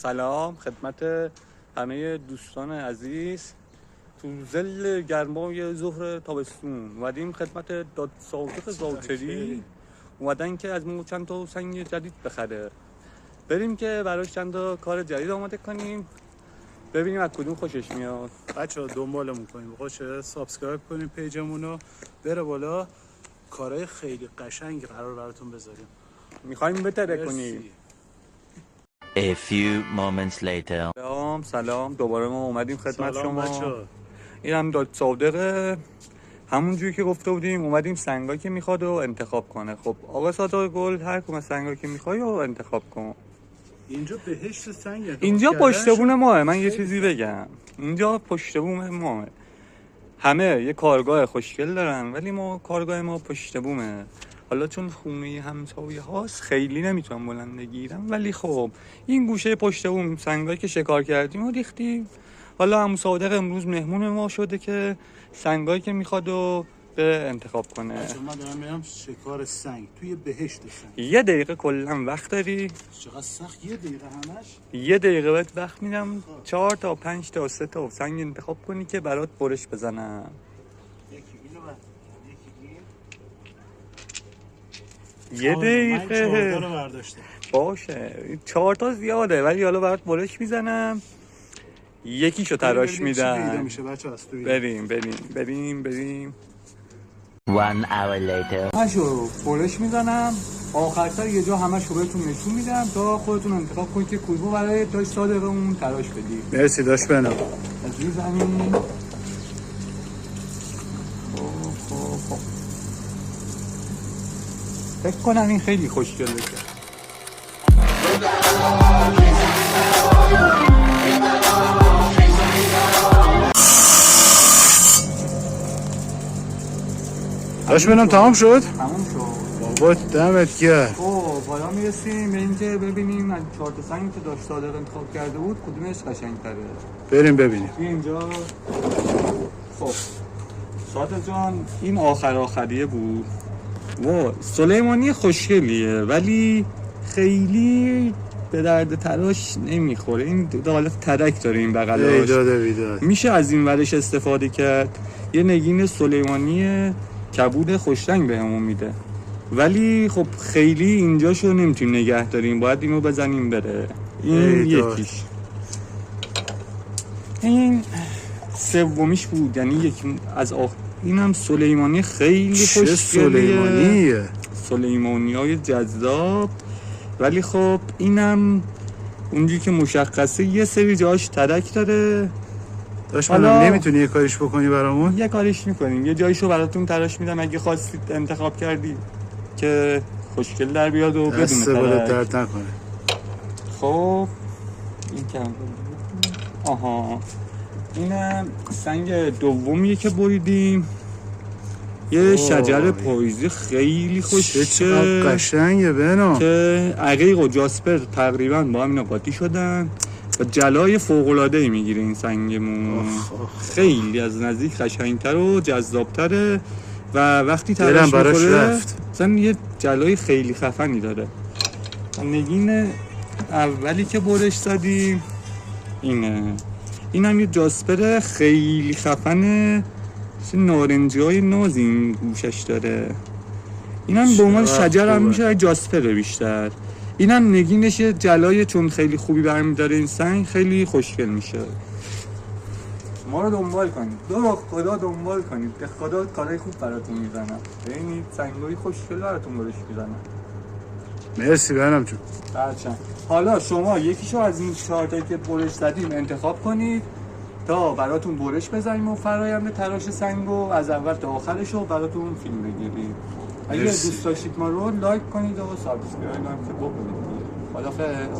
سلام خدمت همه دوستان عزیز. تو ظل گرمای ظهر تابستون اومدیم خدمت داد صادق زاوچری، اومدن که از ما چند تا سنگ جدید بخره، بریم که براش چند تا کار جدید آماده کنیم، ببینیم از کدوم خوشش میاد. بچه‌ها دنبالمون کنیم، خوشه سابسکرایب کنیم پیجمونو، بره بالا، کارهای خیلی قشنگ قرار براتون بذاریم. میخوایم بهتره کنیم. A few moments later. سلام دوباره ما اومدیم خدمت شما. بچه‌ها این هم داد صادقه، همونجوری که گفته بودیم اومدیم سنگایی که میخواد رو انتخاب کنه. خب آقا صادق گل، هر کدوم از سنگایی که میخوای رو انتخاب کن. اینجا بهشت سنگه، اینجا پشت بون ماه. من یه چیزی بگم، اینجا پشت بون ماه. همه یه کارگاه خوشگل دارن ولی ما کارگاه ما پشت بومه. حالا چون خونه همسایه هاست خیلی نمیتونم بلند بگیرم، ولی خب این گوشه پشت بوم سنگایی که شکار کردیم و ریختیم. حالا عمو صادق امروز مهمون ما شده که سنگایی که میخواد رو به انتخاب کنه. بچه‌ها من دارم میرم شکار سنگ توی بهشت سنگ. 1 دقیقه کلا وقت داری؟ چقدر سخت 1 دقیقه همش؟ 1 دقیقه بهت وقت میدم 4 تا 5 تا 3 تا سنگ انتخاب کنی که برات برش بزنم. یکی اینو من، یکی 1 دقیقه من 4 تا رو برداشتم. باشه 4 تا زیاده ولی حالا برات برش میزنم، یکیشو تراش میدم. بریم. 1 hour later. همشو برش میزنم، آخرتر یه جا همشو بهتون نشون میدم تا خودتون انتخاب کنید که کدومو برای داش صادقمون تراش بدید. مرسی داش بنم. از روی زمین. خب فکر کنم این خیلی خوشگله. داش بنم تمام شد؟ تموم شد. بابا دمت گرم. خب حالا میرسیم به اینکه ببینیم از 4 تا سنگی که داش صادق انتخاب کرده بود کدومش قشنگ‌تره. بریم ببینیم. اینجا خب صادق جان این آخریه بود. سلیمانی خوشگلیه ولی خیلی به درد تراش نمیخوره. این حالت ترک داره این بغلاش. بیداد. میشه از این ورش استفاده کرد. یه نگین سلیمانی کبود خوشرنگ بهمون میده ولی خب خیلی اینجاشو نمیتونیم نگه داریم، باید اینو بزنیم بره. این یکیش. این سومیش بود، یعنی یکی از اینم سلیمانی خیلی خوشگلیه. سلیمانی‌های جذاب ولی خب اینم اونجوری که مشخصه یه سری جاش ترک داره. داش منم نمیتونی یه کاریش بکنی برامون؟ یه کاریش میکنیم، یه جایشو براتون تراش میدم اگه خواستید انتخاب کردید که خوشگل در بیاد و بدون ترک. درد نکنه. خب این کم اینم سنگ دومیه که بریدیم. یه شجر پاییزی خیلی خوشگله، قشنگه بنا که عقیق و جاسپر تقریبا با هم قاطی شدن و جلای فوق‌العاده‌ای میگیره این سنگمون. خیلی از نزدیک قشنگتر و جذابتره و وقتی تراش می‌خوره مثلا یه جلای خیلی خفنی داره. نگین اولی که برش زدیم اینم یه جاسپر خیلی خفنه، نارنجی‌های ناز این گوشش داره. اینم به عنوان شجر هم میشه جاسپر بیشتر. اینم نگینش جلای چون خیلی خوبی برمی‌داره این سنگ، خیلی خوشگل میشه. ما رو دنبال کنید، خدا دنبال کنید، به خدا کارهای خوب براتون میزنم. ببینید سنگای خوشگل براتون برش میزنم. مرسی بنم جون. بچه‌ها حالا شما یکیشو از این 4 تایی که برش زدیم انتخاب کنید تا براتون برش بزنیم و فرآیند تراش سنگو از اول تا آخرش رو براتون فیلم بگیریم. اگه دوست داشتید ما رو لایک کنید و سابسکرایب هم که بکنید. خدافظ.